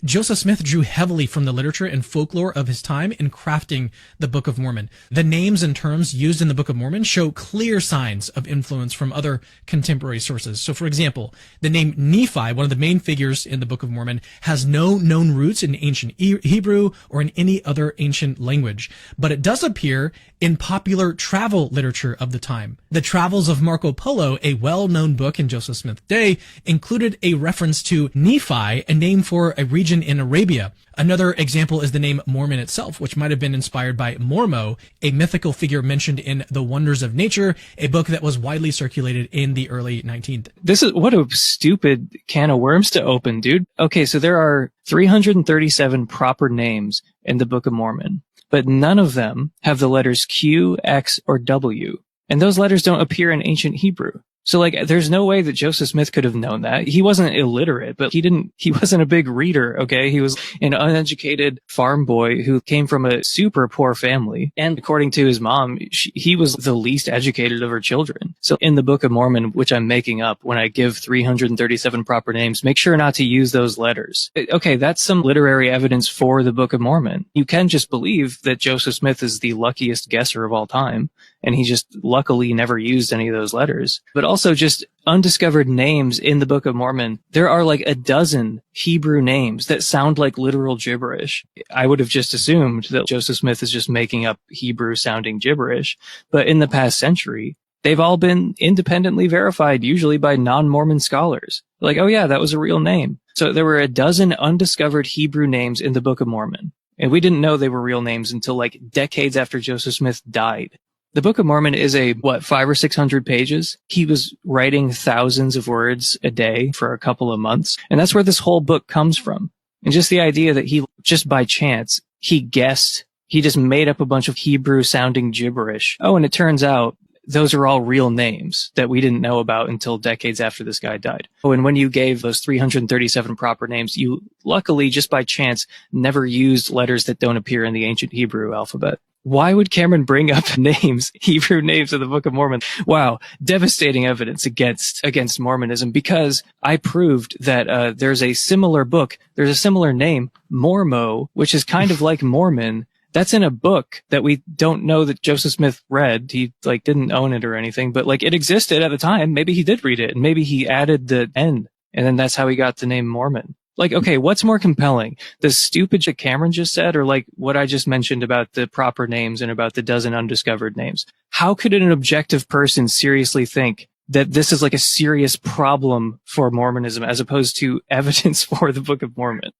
Joseph Smith drew heavily from the literature and folklore of his time in crafting the Book of Mormon. The names and terms used in the Book of Mormon show clear signs of influence from other contemporary sources. So, for example, the name Nephi, one of the main figures in the Book of Mormon, has no known roots in ancient Hebrew or in any other ancient language, but it does appear in popular travel literature of the time. The Travels of Marco Polo, a well-known book in Joseph Smith's day, included a reference to Nephi, a name for a region in Arabia. Another example is the name Mormon itself, which might have been inspired by Mormo, a mythical figure mentioned in The Wonders of Nature, a book that was widely circulated in the early 19th. This is what a stupid can of worms to open, dude. Okay, so there are 337 proper names in the Book of Mormon, but none of them have the letters Q, X, or W. And those letters don't appear in ancient Hebrew. So, there's no way that Joseph Smith could have known that. He wasn't illiterate, but he wasn't a big reader, okay? He was an uneducated farm boy who came from a super poor family. And according to his mom, he was the least educated of her children. So in the Book of Mormon, which I'm making up when I give 337 proper names, make sure not to use those letters. Okay, that's some literary evidence for the Book of Mormon. You can just believe that Joseph Smith is the luckiest guesser of all time, and he just luckily never used any of those letters. But also just undiscovered names in the Book of Mormon. There are a dozen Hebrew names that sound like literal gibberish. I would have just assumed that Joseph Smith is just making up Hebrew sounding gibberish. But in the past century, they've all been independently verified, usually by non-Mormon scholars. Oh yeah, that was a real name. So there were a dozen undiscovered Hebrew names in the Book of Mormon. And we didn't know they were real names until decades after Joseph Smith died. The Book of Mormon is 500 or 600 pages. He was writing thousands of words a day for a couple of months. And that's where this whole book comes from. And just the idea that he, just by chance, he just made up a bunch of Hebrew sounding gibberish. Oh, and it turns out those are all real names that we didn't know about until decades after this guy died. Oh, and when you gave those 337 proper names, you luckily, just by chance, never used letters that don't appear in the ancient Hebrew alphabet. Why would Cameron bring up names, Hebrew names of the Book of Mormon? Wow, devastating evidence against Mormonism, because I proved that there's a similar book, there's a similar name, Mormo, which is kind of like Mormon. That's in a book that we don't know that Joseph Smith read. He didn't own it or anything, but it existed at the time. Maybe he did read it, and maybe he added the N, and then that's how he got the name Mormon. Okay, what's more compelling? The stupid shit Cameron just said, or what I just mentioned about the proper names and about the dozen undiscovered names? How could an objective person seriously think that this is a serious problem for Mormonism as opposed to evidence for the Book of Mormon?